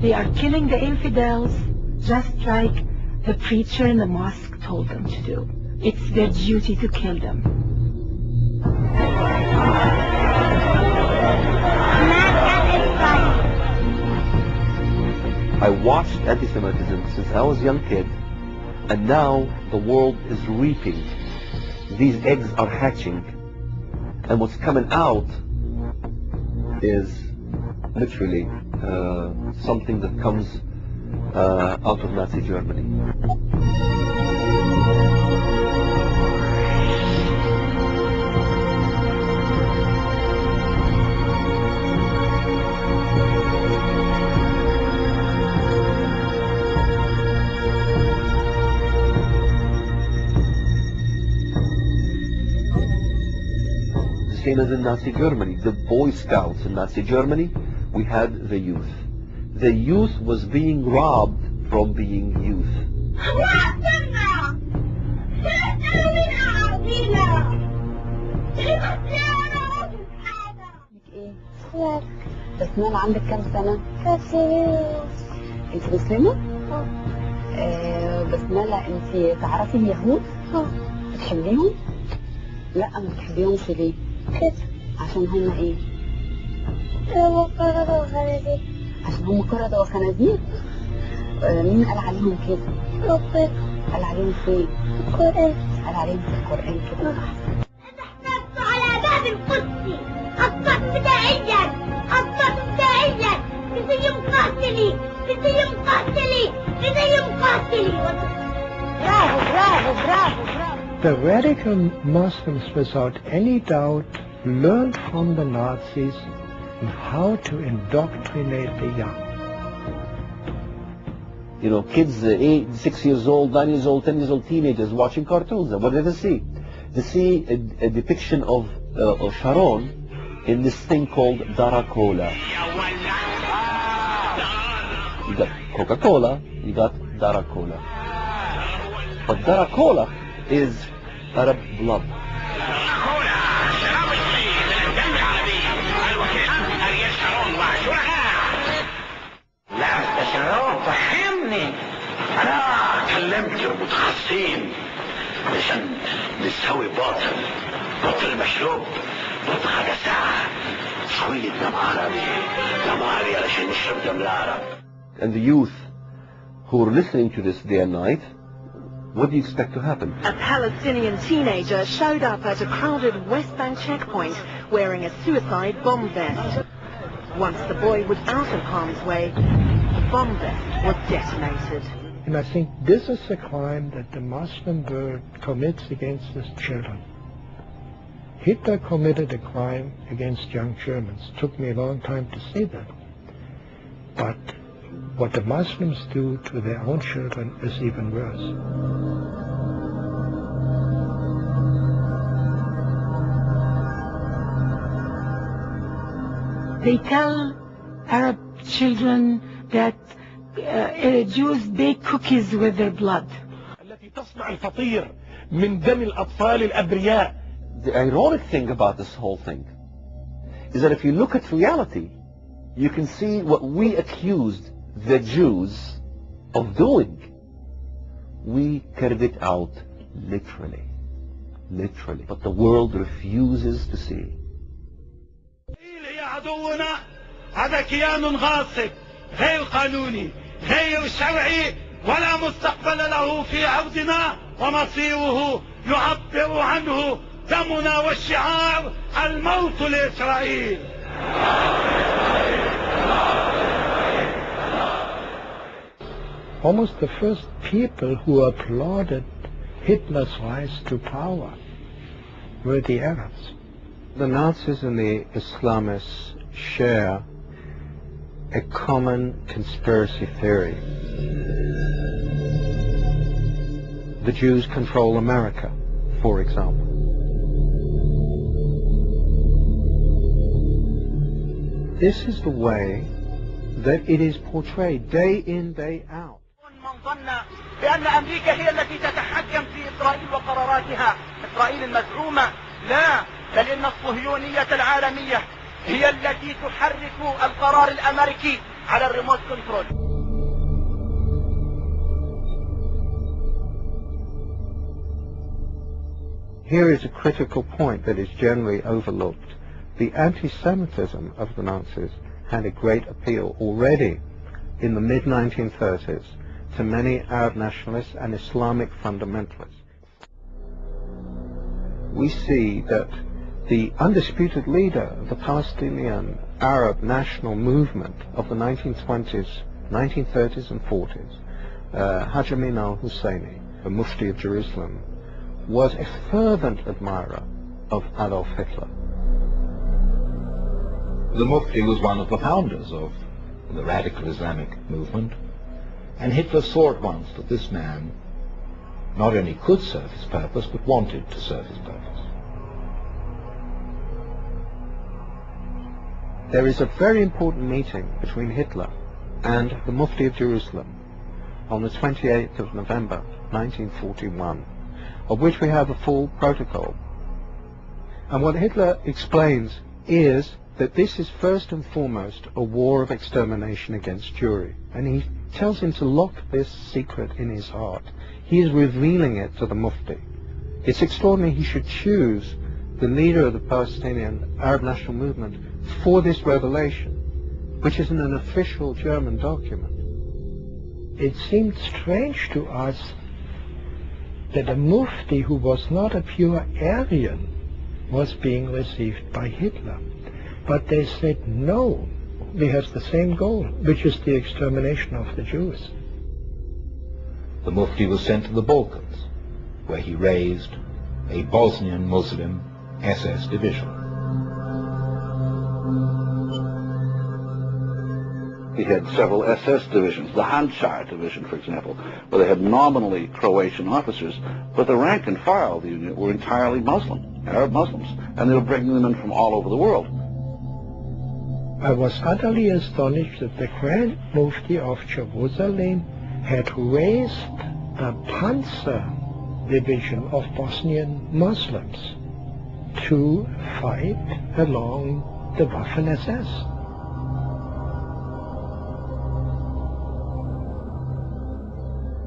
They are killing the infidels just like the preacher in the mosque told them to do. It's their duty to kill them. I watched anti-Semitism since I was a young kid, and now the world is reaping. These eggs are hatching, and what's coming out is literally something that comes out of Nazi Germany. Same as in Nazi Germany, the Boy Scouts in Nazi Germany, we had the youth. The youth was being robbed from being youth. بسمة عندك كم سنة؟ 3 انت مسلمة؟ بسمة انت تعرفي اليهود؟ بتحبيهم؟ لا ما بتحبيهمش ليه؟ كده عشان هم ايه؟ هم قردة وخنازير. عشان هم قردة وخنازير؟ مين قال عليهم كده؟ ربنا. قال عليهم فين؟ القرآن. قال عليهم في القرآن كده. احتفظت على باب القدس خطط بدائيا بزي مقاتلي برافو. The radical Muslims, without any doubt, learned from the Nazis on how to indoctrinate the young. You know, kids 8, 6 years old, 9 years old, 10 years old, teenagers watching cartoons. And what do they see? They see a depiction of Sharon in this thing called Dara-Cola. You got Coca-Cola, you got Dara-Cola. But Dara-Cola is Arab blood. لا شرون فهمني. انا كلمت المتخصصين عشان نسوي باطل مشروب بطخة ساعة شوية دم عربي علشان نشرب دم العرب. And the youth who are listening to this day and night, what do you expect to happen? A Palestinian teenager showed up at a crowded West Bank checkpoint wearing a suicide bomb vest. Once the boy was out of harm's way, the bomb vest was detonated. And I think this is a crime that the Muslim world commits against its children. Hitler committed a crime against young Germans. It took me a long time to see that. But what the Muslims do to their own children is even worse. They tell Arab children that Jews bake cookies with their blood. التي تصنع الفطير من دم الأطفال الأبرياء. The ironic thing about this whole thing is that if you look at reality, you can see what we accused the Jews of doing. We carried it out literally. But the world refuses to see. يا عدونا هذا كيان غاصب غير قانوني غير شرعي ولا مستقبل له في أرضنا ومصيره يعبر عنه دمنا والشعار الموت لإسرائيل. Almost the first people who applauded Hitler's rise to power were the Arabs. The Nazis and the Islamists share a common conspiracy theory. The Jews control America, for example. This is the way that it is portrayed day in, day out. من ظن بأن أمريكا هي التي تتحكم في إسرائيل وقراراتها، إسرائيل المزعومة، لا، بل إن الصهيونية العالمية هي التي تحرك القرار الأمريكي على الريموت كنترول. Here is a critical point that is generally overlooked. The anti-Semitism of the Nazis had a great appeal already in the mid-1930s to many Arab nationalists and Islamic fundamentalists. We see that the undisputed leader of the Palestinian Arab national movement of the 1920s, 1930s and 40s, Haj Amin al-Husseini, the Mufti of Jerusalem, was a fervent admirer of Adolf Hitler. The Mufti was one of the founders of the radical Islamic movement, and Hitler saw at once that this man not only could serve his purpose, but wanted to serve his purpose. There is a very important meeting between Hitler and the Mufti of Jerusalem on the 28th of November 1941, of which we have a full protocol. And what Hitler explains is that this is first and foremost a war of extermination against Jewry, and he tells him to lock this secret in his heart. He is revealing it to the Mufti. It's extraordinary he should choose the leader of the Palestinian Arab National Movement for this revelation, which is in an official German document. It seemed strange to us that a Mufti who was not a pure Aryan was being received by Hitler. But they said, no, we have the same goal, which is the extermination of the Jews. The Mufti was sent to the Balkans, where he raised a Bosnian Muslim SS division. He had several SS divisions, the Handschar division, for example, where they had nominally Croatian officers, but the rank and file of the unit were entirely Muslim, Arab Muslims, and they were bringing them in from all over the world. I was utterly astonished that the Grand Mufti of Jerusalem had raised a Panzer division of Bosnian Muslims to fight along the Waffen-SS.